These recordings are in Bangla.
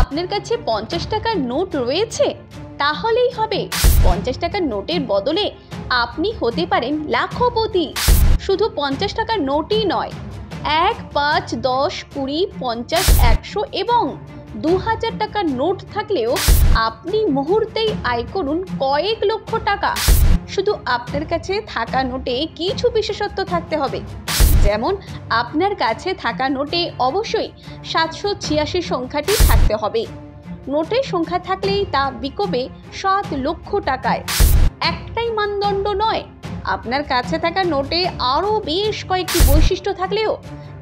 আপনার কাছে 50 টাকার নোট রয়েছে, তাহলেই হবে। 50 টাকার নোটের বদলে আপনি হতে পারেন লাখপতি। শুধু 50 টাকার নোটই নয়, 1, 5, 10, 20, 50, 100 এবং 2000 টাকার নোট থাকলেও আপনি মুহূর্তেই আয় করুন কয়েক লক্ষ টাকা। শুধু আপনার কাছে থাকা নোটে কিছু বিশেষত্ব থাকতে হবে। যেমন আপনার কাছে থাকা নোটে অবশ্যই 786 সংখ্যাটি থাকতে হবে। নোটের সংখ্যা থাকলেই তা বিকোবে 7 লক্ষ টাকায়। একটাই মানদণ্ড নয়, আপনার কাছে থাকা নোটে আরও বেশ কয়েকটি বৈশিষ্ট্য থাকলেও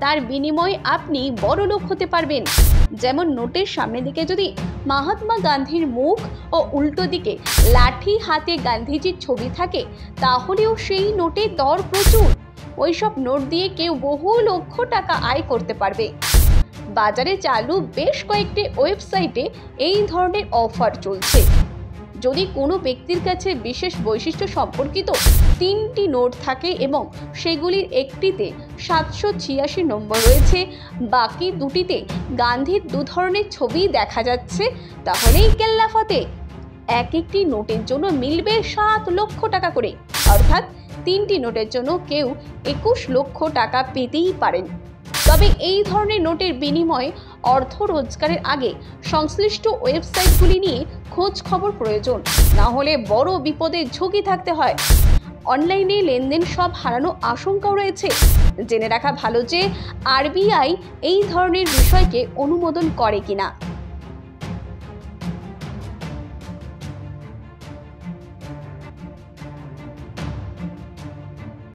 তার বিনিময়ে আপনি বড়লোক হতে পারবেন। যেমন নোটের সামনের দিকে যদি মহাত্মা গান্ধীর মুখ ও উল্টো দিকে লাঠি হাতে গান্ধীজির ছবি থাকে, তাহলেও সেই নোটের দর প্রচুর। ওইসব নোট দিয়ে কেউ বহু লক্ষ টাকা আয় করতে পারবে। বাজারে চালু বেশ কয়েকটি ওয়েবসাইটে এই ধরনের অফার চলছে। যদি কোনো ব্যক্তির কাছে বিশেষ বৈশিষ্ট্য সম্পর্কিত 3টি নোট থাকে এবং সেগুলির একটিতে 786 নম্বর রয়েছে, বাকি দুটিতে গান্ধীর 2 ধরনের ছবি দেখা যাচ্ছে, তাহলেই কেল্লাফতে। একটি নোটের জন্য মিলবে 7 লক্ষ টাকা করে, অর্থাৎ 3টি নোটের জন্য কেউ 21 লক্ষ টাকা পেতেই পারেন। তবে এই ধরনের নোটের বিনিময়ে অর্থ রোজগারের আগে সংশ্লিষ্ট ওয়েবসাইটগুলি নিয়ে খোঁজ খবর প্রয়োজন, না হলে বড় বিপদের ঝুঁকি থাকতে হয়। অনলাইনে লেনদেন সব হারানো আশঙ্কাও রয়েছে। জেনে রাখা ভালো যে RBI এই ধরনের বিষয়কে অনুমোদন করে কিনা।